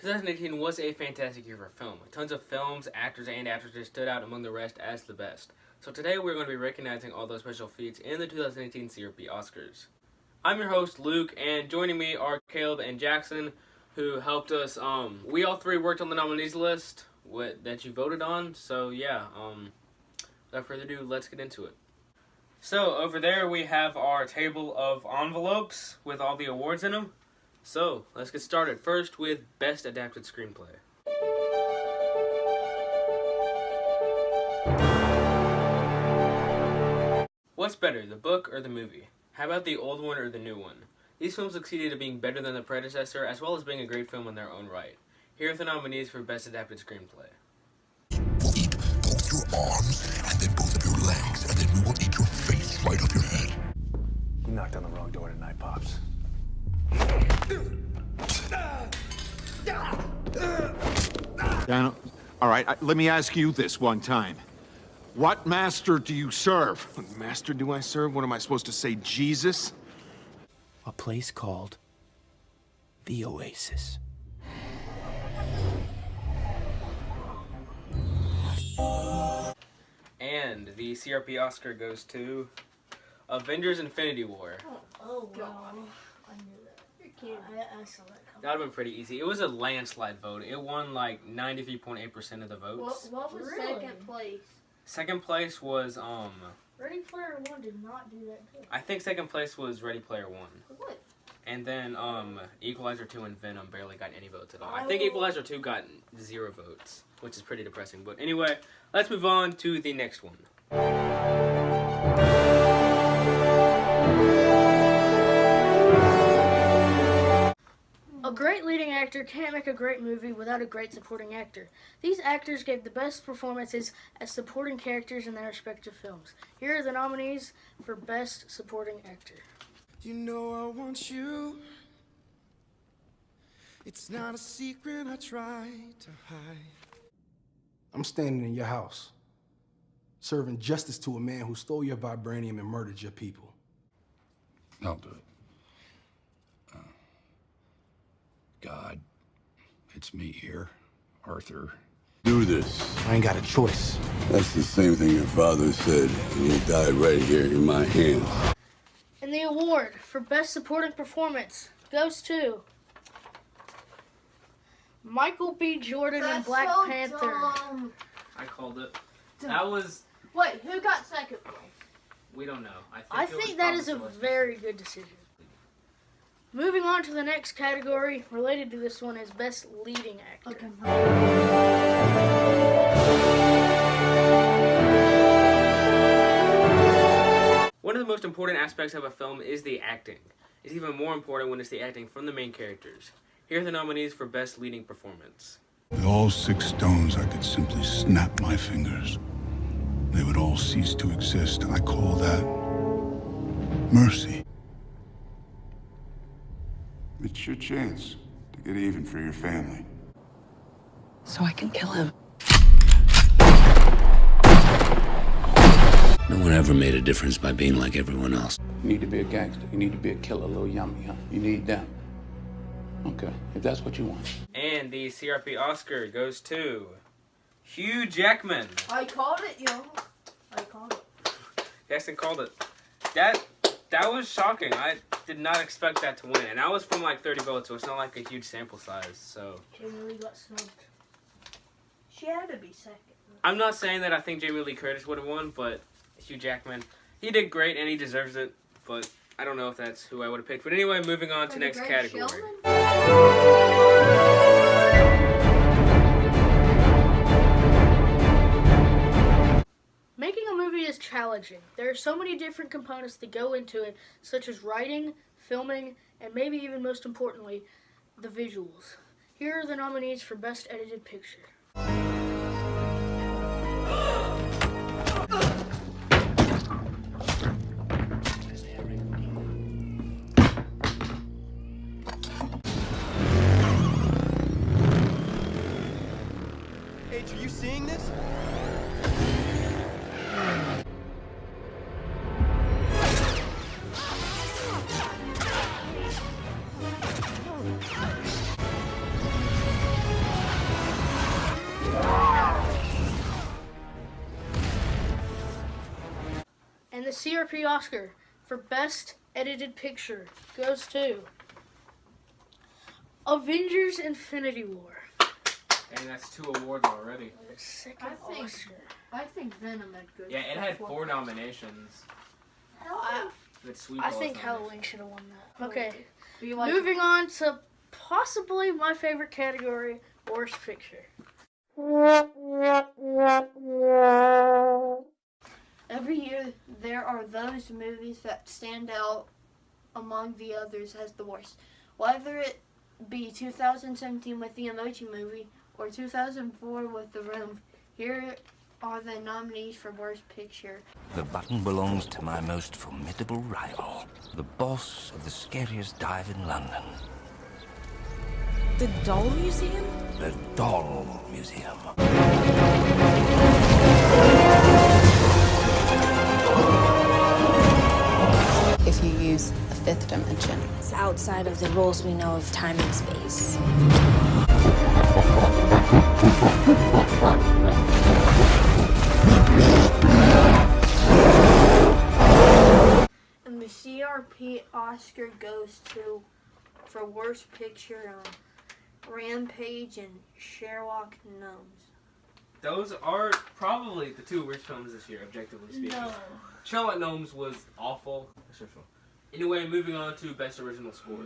2018 was a fantastic year for film. Tons of films, actors, and actresses stood out among the rest as the best. So today we're going to be recognizing all those special feats in the 2018 CRP Oscars. I'm your host, Luke, and joining me are Caleb and Jackson, who helped us. We all three worked on the nominees list that you voted on. So yeah, without further ado, let's get into it. So over there we have our table of envelopes with all the awards in them. So let's get started. First with Best Adapted Screenplay. What's better, the book or the movie? How about the old one or the new one? These films succeeded at being better than the predecessor, as well as being a great film in their own right. Here are the nominees for Best Adapted Screenplay. We'll eat both your arms, and then both of your legs, and then we will eat your face right up your head. You knocked on the wrong door tonight, Pops. Daniel, all right, let me ask you this one time. What master do you serve? What master do I serve? What am I supposed to say, Jesus? A place called the Oasis. And the CRP Oscar goes to Avengers Infinity War. Oh wow. I knew that. You're kidding. I saw that coming. That would have been pretty easy. It was a landslide vote. It won like 93.8% of the votes. What was second place? Second place was, Ready Player One did not do that good. I think second place was Ready Player One. What? And then, Equalizer 2 and Venom barely got any votes at all. I think Equalizer 2 got 0 votes, which is pretty depressing. But anyway, let's move on to the next one. A great leading actor can't make a great movie without a great supporting actor. These actors gave the best performances as supporting characters in their respective films. Here are the nominees for Best Supporting Actor. You know I want you. It's not a secret I try to hide. I'm standing in your house, serving justice to a man who stole your vibranium and murdered your people. I'll do it. God, it's me here, Arthur. Do this. I ain't got a choice. That's the same thing your father said, and he died right here in my hands. And the award for Best Supporting Performance goes to Michael B. Jordan in Black Panther. I called it. That was... Wait, who got second place? We don't know. I think that is a very good decision. Moving on to the next category, related to this one, is Best Leading Actor. Okay. One of the most important aspects of a film is the acting. It's even more important when it's the acting from the main characters. Here are the nominees for Best Leading Performance. With all 6 stones, I could simply snap my fingers. They would all cease to exist. I call that mercy. It's your chance to get even for your family. So I can kill him. No one ever made a difference by being like everyone else. You need to be a gangster. You need to be a killer, little yummy, huh? You need them. Okay, if that's what you want. And the CRP Oscar goes to Hugh Jackman. I called it, yo. I called it. Jackson called it. That was shocking. I did not expect that to win. And that was from like 30 votes, so it's not like a huge sample size, so... Jamie Lee got snubbed. She had to be second. I'm not saying that I think Jamie Lee Curtis would have won, but Hugh Jackman, he did great and he deserves it, but I don't know if that's who I would have picked. But anyway, moving on to next category. Making a movie is challenging. There are so many different components that go into it, such as writing, filming, and maybe even most importantly, the visuals. Here are the nominees for Best Edited Picture. H, are you seeing this? And the CRP Oscar for Best Edited Picture goes to Avengers Infinity War. And that's 2 awards already. The second Oscar. I think Venom had good. Yeah, it had 4 nominations. I think Halloween should have won that. Okay, Like moving on to possibly my favorite category, Worst Picture. Every year, there are those movies that stand out among the others as the worst. Whether it be 2017 with the Emoji Movie or 2004 with The Room, here are the nominees for Worst Picture. The button belongs to my most formidable rival, the boss of the scariest dive in London. The Doll Museum? The Doll Museum. If you use a 5th dimension. It's outside of the rules we know of time and space. And the CRP Oscar goes to, for Worst Picture, Rampage and Sherlock Gnomes. Those are probably the 2 worst films this year, objectively speaking. No. Sherlock Gnomes was awful. Anyway, moving on to Best Original Score.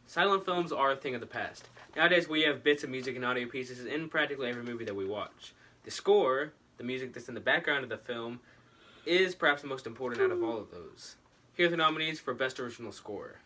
Silent films are a thing of the past. Nowadays, we have bits of music and audio pieces in practically every movie that we watch. The score, the music that's in the background of the film, is perhaps the most important out of all of those. Here are the nominees for Best Original Score.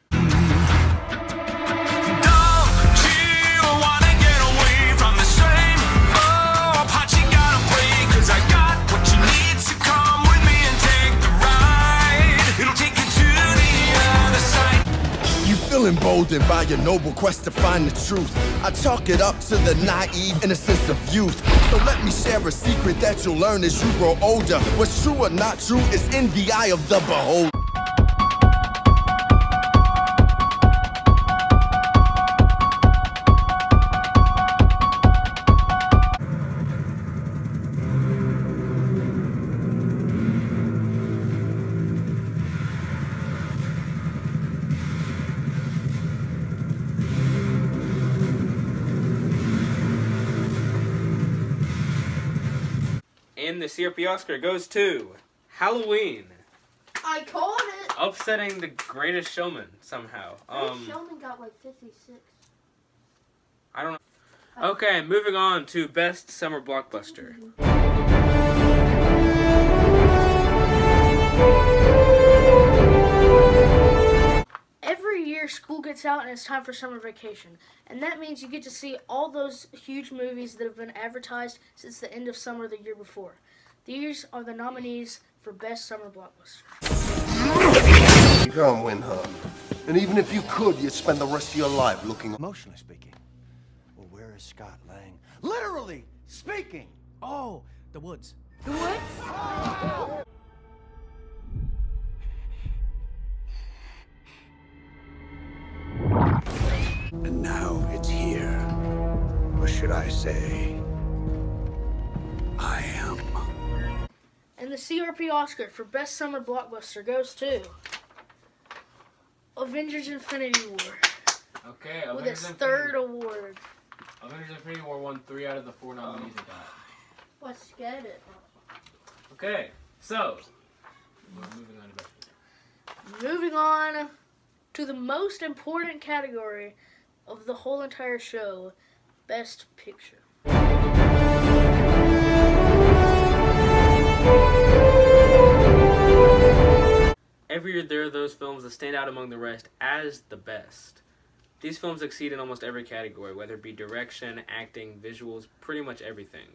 Emboldened by your noble quest to find the truth, I chalk it up to the naive innocence of youth. So let me share a secret that you'll learn as you grow older. What's true or not true is in the eye of the beholder. And the CRP Oscar goes to Halloween. I called it! Upsetting the Greatest Showman somehow. Greatest Showman got like 56. I don't know. Okay, moving on to Best Summer Blockbuster. Every year, school gets out and it's time for summer vacation. And that means you get to see all those huge movies that have been advertised since the end of summer the year before. These are the nominees for Best Summer Blockbuster. You can't win, huh? And even if you could, you'd spend the rest of your life looking... Emotionally speaking. Well, where is Scott Lang? Literally speaking! Oh, the woods. The woods? And now it's here. Or should I say, I am. And the CRP Oscar for Best Summer Blockbuster goes to Avengers Infinity War. Okay, with Avengers its Infinity. third award. Avengers Infinity War won 3 out of the 4 nominees it got. Let's get it. Okay, so we're moving on to Best Picture. Moving on to the most important category of the whole entire show, Best Picture. Every year there are those films that stand out among the rest as the best. These films exceed in almost every category, whether it be direction, acting, visuals, pretty much everything.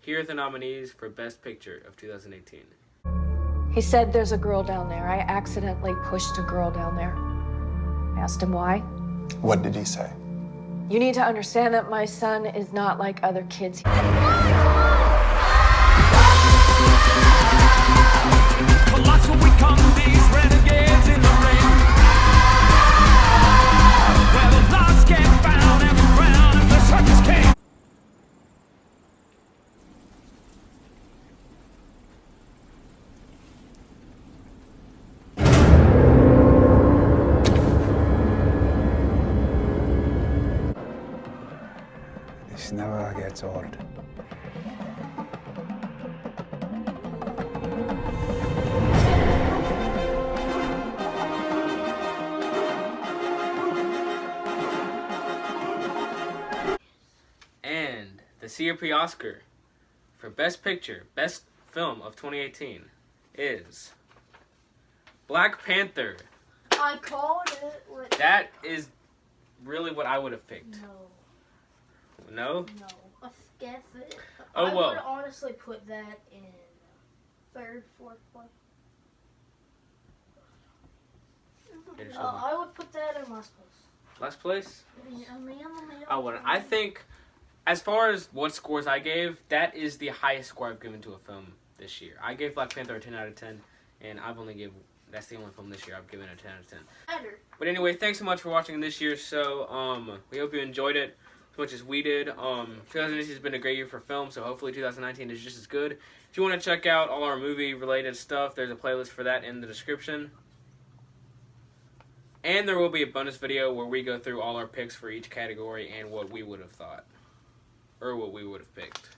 Here are the nominees for Best Picture of 2018. He said there's a girl down there. I accidentally pushed a girl down there. I asked him why. What did he say? You need to understand that my son is not like other kids. Well, that's what we come these renegades in the rain. Where the lost get found and the ground and the circus came. This never gets old. And the CRP Oscar for Best Picture, Best Film of 2018 is Black Panther. I called it. That is really what I would have picked. No. No? No. I guess it. Oh, I well. would honestly put that in third, fourth place. I would put that in last place. Last place? I I wouldn't. I think, as far as what scores I gave, that is the highest score I've given to a film this year. I gave Black Panther a 10 out of 10, and that's the only film this year I've given a 10 out of 10. But anyway, thanks so much for watching this year's show. We hope you enjoyed it as much as we did. 2018 has been a great year for film, so hopefully 2019 is just as good. If you want to check out all our movie-related stuff, there's a playlist for that in the description. And there will be a bonus video where we go through all our picks for each category and what we would have thought. Or what we would have picked.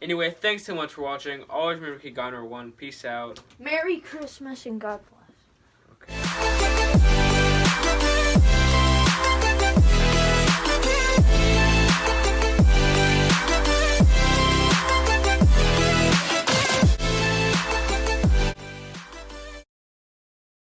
Anyway, thanks so much for watching. Always remember to keep God number one. Peace out. Merry Christmas and God bless.